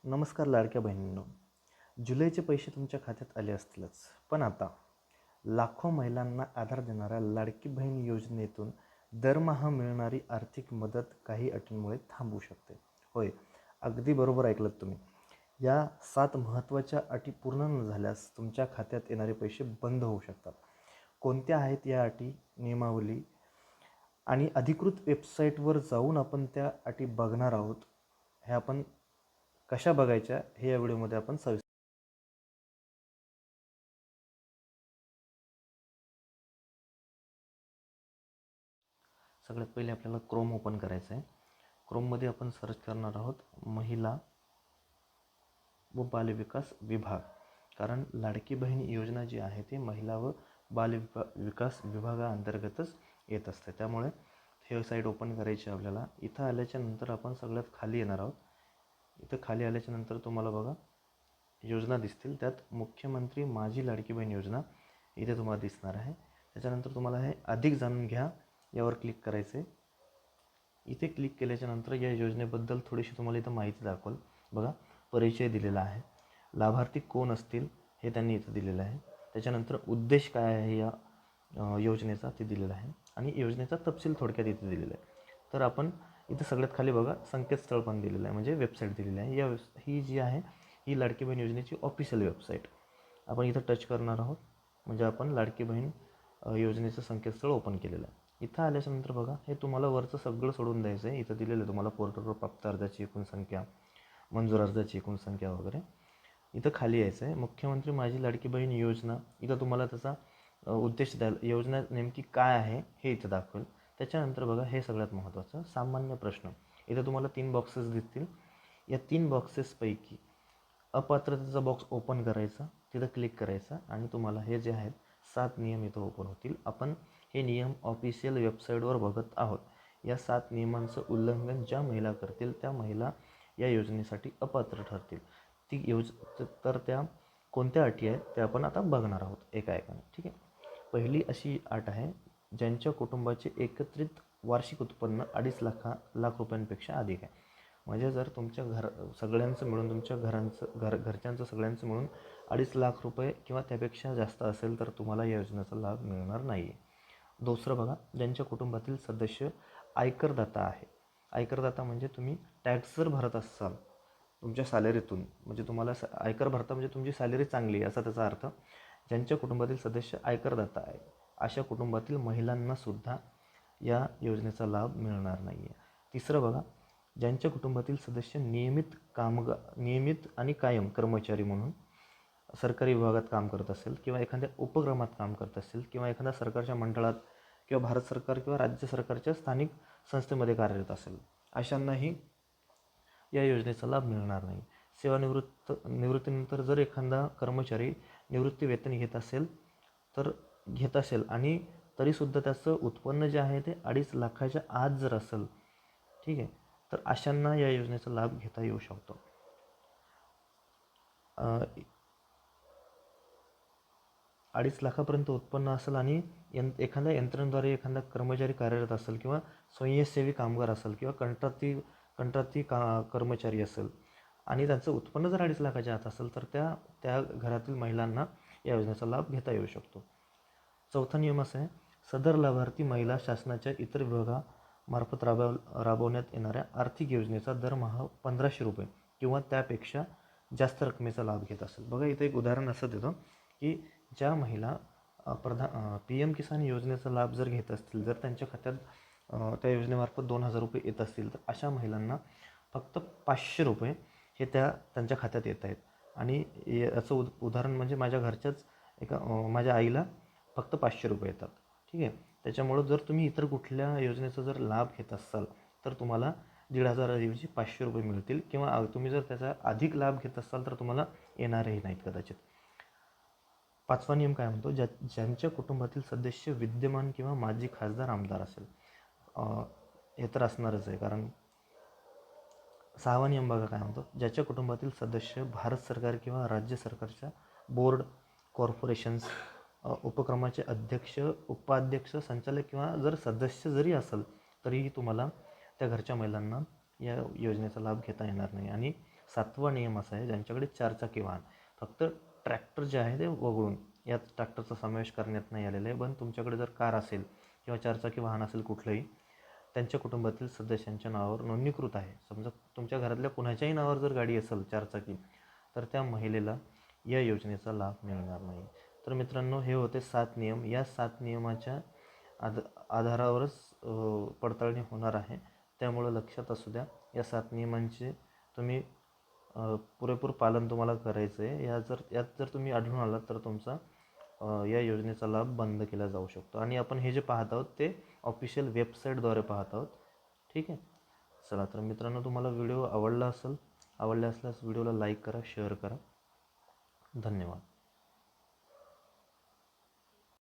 नमस्कार लाडक्या बहिणींनो. जुलैचे पैसे तुमच्या खात्यात आले असतीलच, पण आता लाखो महिलांना आधार देणाऱ्या लाडकी बहीण योजनेतून दरमहा मिळणारी आर्थिक मदत काही अटींमुळे थांबू शकते. होय, अगदी बरोबर ऐकलत तुम्ही. या 7 महत्त्वाच्या अटी पूर्ण न झाल्यास तुमच्या खात्यात येणारे पैसे बंद होऊ शकतात. कोणत्या आहेत या अटी, नियमावली आणि अधिकृत वेबसाईटवर जाऊन आपण त्या अटी बघणार आहोत. हे आपण कशा बघायच्या हे या व्हिडिओमध्ये आपण सगळ्यात पहिले आपल्याला क्रोम ओपन करायचं आहे. क्रोममध्ये आपण सर्च करणार आहोत महिला व बालविकास विभाग. कारण लाडकी बहीण योजना जी आहे ती महिला व बालविकास विभागाअंतर्गतच येत असते. त्यामुळे हे साईट ओपन करायची आपल्याला. इथं आल्याच्या नंतर आपण सगळ्यात खाली येणार आहोत. इथं खाली आल्याच्या नंतर तुम्हाला बघा योजना दिसतील. त्यात मुख्यमंत्री माझी लाडकी बहीण योजना इथे तुम्हाला दिसणार आहे. त्याच्यानंतर तुम्हाला हे अधिक जाणून घ्या यावर क्लिक करायचे. इथे क्लिक केल्याच्या नंतर या योजनेबद्दल थोडीशी तुम्हाला इथं माहिती दाखवल. बघा, परिचय दिलेला आहे, लाभार्थी कोण असतील हे त्यांनी इथं दिलेलं आहे. त्याच्यानंतर उद्देश काय आहे या योजनेचा ते दिलेला आहे आणि योजनेचा तपशील थोडक्यात इथे दिलेला आहे. तर आपण इथं सगळ्यात खाली बघा संकेतस्थळ पण दिलेलं आहे, म्हणजे वेबसाईट दिलेली आहे. ही जी आहे ही लाडकी बहीण योजनेची ऑफिशियल वेबसाईट. आपण इथं टच करणार आहोत, म्हणजे आपण लाडकी बहीण योजनेचं संकेतस्थळ ओपन केलेलं आहे. इथं आल्याच्यानंतर बघा हे तुम्हाला वरचं सगळं सोडून द्यायचं आहे. इथं दिलेलं आहे तुम्हाला पोर्टलवर प्राप्त अर्जाची एकूण संख्या, मंजूर अर्जाची एकूण संख्या वगैरे. इथं खाली यायचं आहे मुख्यमंत्री माझी लाडकी बहीण योजना. इथं तुम्हाला त्याचा उद्देश द्यायला, योजना नेमकी काय आहे हे इथं दाखवेल. त्याच्यानंतर बघा हे सगळ्यात महत्त्वाचं सामान्य प्रश्न. इथं तुम्हाला 3 बॉक्सेस दिसतील. या 3 बॉक्सेसपैकी अपात्रतेचा बॉक्स ओपन करायचा, तिथं क्लिक करायचा आणि तुम्हाला हे जे आहेत 7 नियम इथं ओपन होतील. आपण हे नियम ऑफिशियल वेबसाईटवर बघत आहोत. या 7 नियमांचं उल्लंघन ज्या महिला करतील त्या महिला या योजनेसाठी अपात्र ठरतील. तर त्या कोणत्या अटी आहेत त्या आपण आता बघणार आहोत एका एकाने. ठीक आहे. पहिली अशी अट आहे, ज्यांच्या कुटुंबाचे एकत्रित वार्षिक उत्पन्न 2.5 लाख रुपयांपेक्षा अधिक आहे. म्हणजे जर तुमच्या सगळ्यांचं मिळून, तुमच्या घरच्यांचं सगळ्यांचं मिळून 2.5 लाख रुपये किंवा त्यापेक्षा जास्त असेल तर तुम्हाला या योजनेचा लाभ मिळणार नाही आहे. दुसरं बघा, ज्यांच्या कुटुंबातील सदस्य आयकरदाता आहे. आयकरदाता म्हणजे तुम्ही टॅक्स जर भरत असाल तुमच्या सॅलरीतून, म्हणजे तुम्हाला आयकर भरता म्हणजे तुमची सॅलरी चांगली आहे असा त्याचा अर्थ. ज्यांच्या कुटुंबातील सदस्य आयकरदाता आहे अशा कुटुंबातील महिलांनासुद्धा या योजनेचा लाभ मिळणार नाही आहे. तिसरं बघा, ज्यांच्या कुटुंबातील सदस्य नियमित आणि कायम कर्मचारी म्हणून सरकारी विभागात काम करत असेल किंवा एखाद्या उपक्रमात काम करत असेल किंवा एखाद्या सरकारच्या मंडळात किंवा भारत सरकार किंवा राज्य सरकारच्या स्थानिक संस्थेमध्ये कार्यरत असेल, अशांनाही या योजनेचा लाभ मिळणार नाही. निवृत्तीनंतर जर एखादा कर्मचारी निवृत्ती वेतन घेत असेल आणि तरीसुद्धा त्याचं उत्पन्न जे आहे ते 2.5 लाखाच्या आत जर असेल, ठीक आहे, तर अशांना या योजनेचा लाभ घेता येऊ शकतो. 2.5 लाखापर्यंत उत्पन्न असेल आणि एखाद्या यंत्रणेद्वारे एखादा कर्मचारी कार्यरत असेल किंवा स्वयंसेवी कामगार असेल किंवा कंत्राटी कर्मचारी असेल आणि त्यांचं उत्पन्न जर 2.5 लाखाच्या आत असेल तर त्या घरातील महिलांना या योजनेचा लाभ घेता येऊ शकतो. चौथा नियम असा आहे, सदर लाभार्थी महिला शासनाच्या इतर विभागामार्फत राबवण्यात येणाऱ्या आर्थिक योजनेचा दरमहा 1500 रुपये किंवा त्यापेक्षा जास्त रकमेचा लाभ घेत असेल. बघा इथं एक उदाहरण असं देतो की ज्या महिला PM किसान योजनेचा लाभ जर घेत असतील, जर त्यांच्या खात्यात त्या योजनेमार्फत 2000 रुपये येत असतील तर अशा महिलांना फक्त 500 रुपये हे त्यांच्या खात्यात येत आहेत. आणि याचं उदाहरण म्हणजे माझ्या घरच्याच माझ्या आईला फक्त 500 रुपये येतात. ठीक आहे. त्याच्यामुळं जर तुम्ही इतर कुठल्या योजनेचा जर लाभ घेत असाल तर तुम्हाला 1500 ऐवजी 500 रुपये मिळतील किंवा तुम्ही जर त्याचा अधिक लाभ घेत असाल तर तुम्हाला येणारही नाहीत कदाचित. 5वा नियम काय म्हणतो, ज्यांच्या कुटुंबातील सदस्य विद्यमान किंवा माजी खासदार आमदार असेल. हे तर असणारच आहे, कारण 6वा नियम बघा काय म्हणतो, ज्याच्या कुटुंबातील सदस्य भारत सरकार किंवा राज्य सरकारच्या बोर्ड, कॉर्पोरेशन्स, उपक्रमाचे अध्यक्ष, उपाध्यक्ष, संचालक किंवा जर सदस्य जरी असेल तरीही तुम्हाला त्या घरच्या महिलांना या योजनेचा लाभ घेता येणार नाही. आणि 7वा नियम असा आहे, ज्यांच्याकडे 4 चाकी वाहन, फक्त ट्रॅक्टर जे आहे ते वगळून यात ट्रॅक्टरचा समावेश करण्यात नाही आलेला आहे, पण तुमच्याकडे जर कार असेल किंवा 4 चाकी वाहन असेल कुठलंही, त्यांच्या कुटुंबातील सदस्यांच्या नावावर नोंदणीकृत आहे, समजा तुमच्या घरातल्या कुणाच्याही नावावर जर गाडी असेल 4 चाकी, तर त्या महिलेला या योजनेचा लाभ मिळणार नाही. तर मित्रांनो, हे होते 7 नियम. या 7 नियमाच्या आधारावरच पडताळणी होणार आहे. त्यामुळं लक्षात असू द्या, या 7 नियमांचे तुम्ही पुरेपूर पालन तुम्हाला करायचं आहे. यात जर तुम्ही आढळून आलात तर तुमचा या योजनेचा लाभ बंद केला जाऊ शकतो. आणि आपण हे जे पाहत आहोत ते ऑफिशियल वेबसाईटद्वारे पाहत आहोत. ठीक आहे. चला तर मित्रांनो, तुम्हाला व्हिडिओ आवडला असल्यास व्हिडिओला लाईक करा, शेअर करा. धन्यवाद.